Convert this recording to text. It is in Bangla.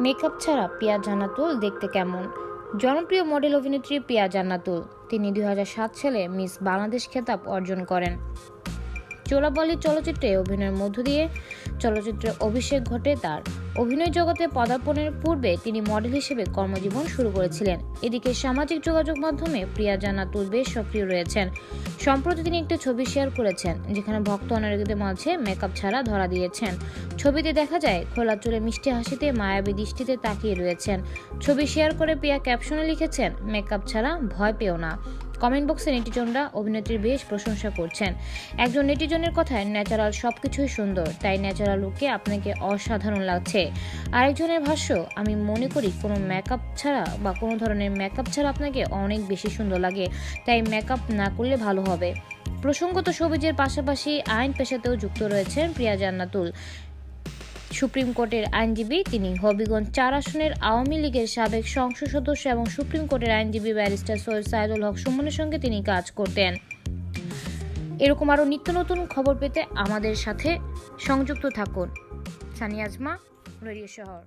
মেকআপ ছাড়া প্রিয়া জান্নাতুল দেখতে কেমন? জনপ্রিয় মডেল অভিনেত্রী প্রিয়া জান্নাতুল। তিনি 2007 সালে মিস বাংলাদেশ খেতাব অর্জন করেন। চোরাবালি চলচ্চিত্রে অভিনয়ের মধ্য দিয়ে চলচ্চিত্রে অভিষেক ঘটে তার। অভিনয় জগতে পদার্পণের পূর্বে তিনি মডেল হিসেবে কর্মজীবন শুরু করেছিলেন। এদিকে সামাজিক যোগাযোগ মাধ্যমে প্রিয়া জান্নাতুল বেশ সক্রিয় রয়েছেন। সম্প্রতি তিনি একটি ছবি শেয়ার করেছেন, যেখানে ভক্ত অনুরাগীদের মাঝে মেকআপ ছাড়া ধরা দিয়েছেন। ছবিতে দেখা যায় খোলা চুলে মিষ্টি হাসিতে মায়াবী দৃষ্টিতে তাকিয়ে রয়েছেন। ছবি শেয়ার করে প্রিয়া ক্যাপশনে লিখেছেন, মেকআপ ছাড়া ভয় পেও না। কমেন্ট বক্সে নেটিজনরা অভিনেত্রীর বেশ প্রশংসা করছেন। একজন নেটিজনের কথায়, ন্যাচারাল সবকিছুই সুন্দর, তাই ন্যাচারাল লুকে আপনাকে অসাধারণ লাগছে। আরেকজনের ভাষ্য, আমি মনে করি কোনো মেকআপ ছাড়া বা কোনো ধরনের মেকআপ ছাড়া আপনাকে অনেক বেশি সুন্দর লাগে, তাই মেকআপ না করলে ভালো হবে। প্রসঙ্গত, সবুজের পাশাপাশি আইন পেশাতেও যুক্ত রয়েছেন প্রিয়া জান্নাতুল। সুপ্রিম কোর্টের আইনজীবী তিনি। হবিগঞ্জ 4 আসনের আওয়ামী লীগের সাবেক সংসদ সদস্য এবং সুপ্রিম কোর্টের আইনজীবী ব্যারিস্টার সৈয়দ সাইদুল হক সুমনের সঙ্গে তিনি কাজ করতেন। এরকম আরও নিত্য নতুন খবর পেতে আমাদের সাথে সংযুক্ত থাকুন। সানিয়া আজমা, রেডিও শহর।